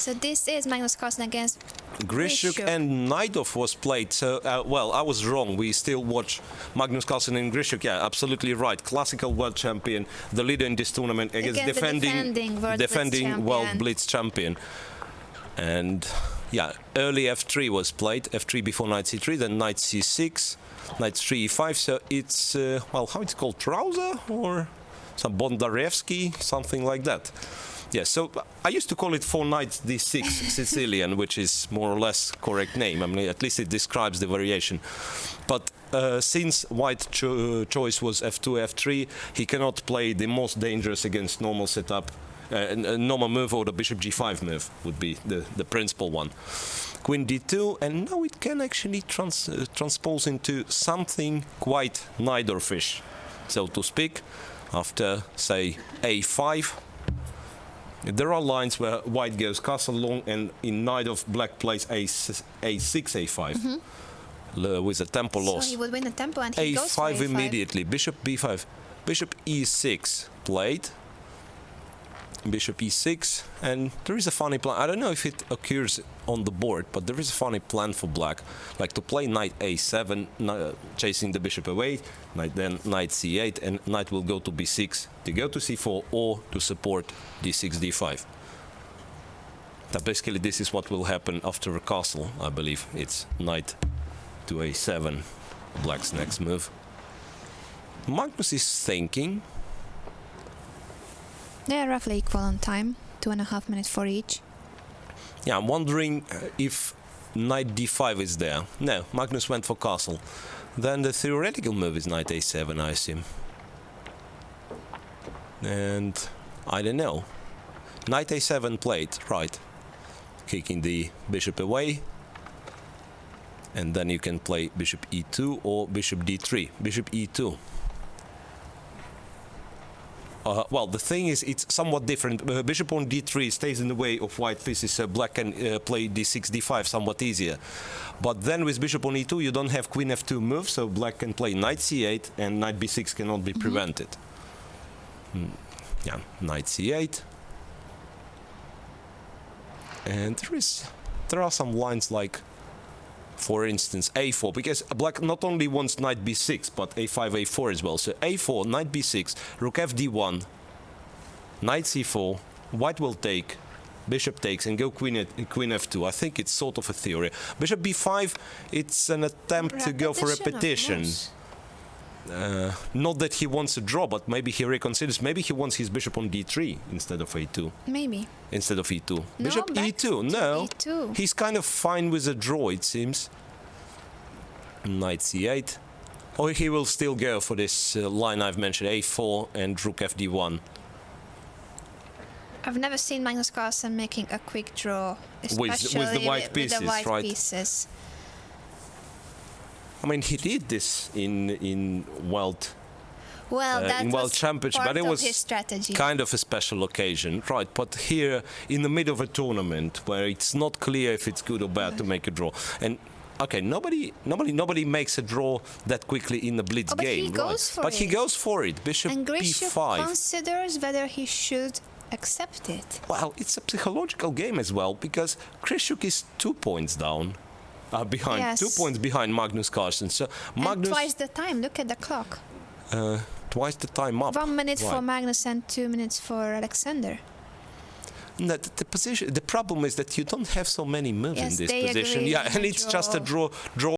So this is Magnus Carlsen against Grischuk and Naidov was played. So, well, I was wrong. We still watch Magnus Carlsen and Grischuk. Yeah, absolutely right. Classical world champion, the leader in this tournament against defending world Blitz champion. And yeah, early f3 was played. f3 before knight c3, then knight c6, knight 3 e5. So it's well, how it's called, trouser or some Bondarevsky, something like that. Yeah, so I used to call it 4 knights d6 Sicilian, which is more or less correct name. I mean, at least it describes the variation. But since white choice was f2, f3, he cannot play the most dangerous against normal setup. Normal move or the bishop g5 move would be the principal one. Queen d2, and now it can actually transpose into something quite Naidorfish, so to speak, after, say, a5. There are lines where white goes castle long, and in Naidov black plays a6, a5 with a tempo loss. So he would win the tempo, and he goes for a5 immediately. Bishop b5, bishop e6 played. Bishop e6, and there is a funny plan. I don't know if it occurs on the board, but there is a funny plan for black, like to play knight a7, chasing the bishop away, then knight c8, and knight will go to b6 to go to c4 or to support d6, d5. That basically this is what will happen after a castle, I believe. It's knight to a7, black's next move. Magnus is thinking. They are roughly equal on time, 2.5 minutes for each. Yeah, I'm wondering if knight d5 is there. No, Magnus went for castle. Then the theoretical move is knight a7, I assume. And I don't know. Knight a7 played, right. Kicking the bishop away. And then you can play bishop e2 or bishop d3. Bishop e2. Well, the thing is, it's somewhat different. Bishop on d3 stays in the way of white pieces, so black can play d6, d5 somewhat easier. But then with bishop on e2, you don't have queen f2 move, so black can play knight c8, and knight b6 cannot be prevented. Yeah, knight c8. And there are some lines like, for instance, a4, because black not only wants knight b6, but a5, a4 as well. So a4, knight b6, rook f d1, knight c4, white will take, bishop takes, and go queen f2. I think it's sort of a theory. Bishop b5, it's an attempt to go for repetition. Not that he wants a draw, but maybe he reconsiders. Maybe he wants his bishop on d3 instead of a2. Maybe. Instead of e2. No, bishop e2. No. E2. He's kind of fine with a draw, it seems. Knight c8. Or he will still go for this line I've mentioned, a4 and rook f d1. I've never seen Magnus Carlsen making a quick draw, especially with the white pieces, with the white right? pieces. I mean, he did this in World Championship, but it was his strategy. Kind of a special occasion, right? But here, in the middle of a tournament, where it's not clear if it's good or bad to make a draw, and okay, nobody makes a draw that quickly in the Blitz game, but he goes for it. Bishop and Grischuk b5. considers whether he should accept it. Well, it's a psychological game as well, because Grischuk is 2 points down. Behind, yes. 2 points behind Magnus Carlsen. So Magnus, and twice the time. Look at the clock. Twice the time up. 1 minute for Magnus and 2 minutes for Alexander. No, the problem is that you don't have so many moves in this position. Yeah, and it's just a draw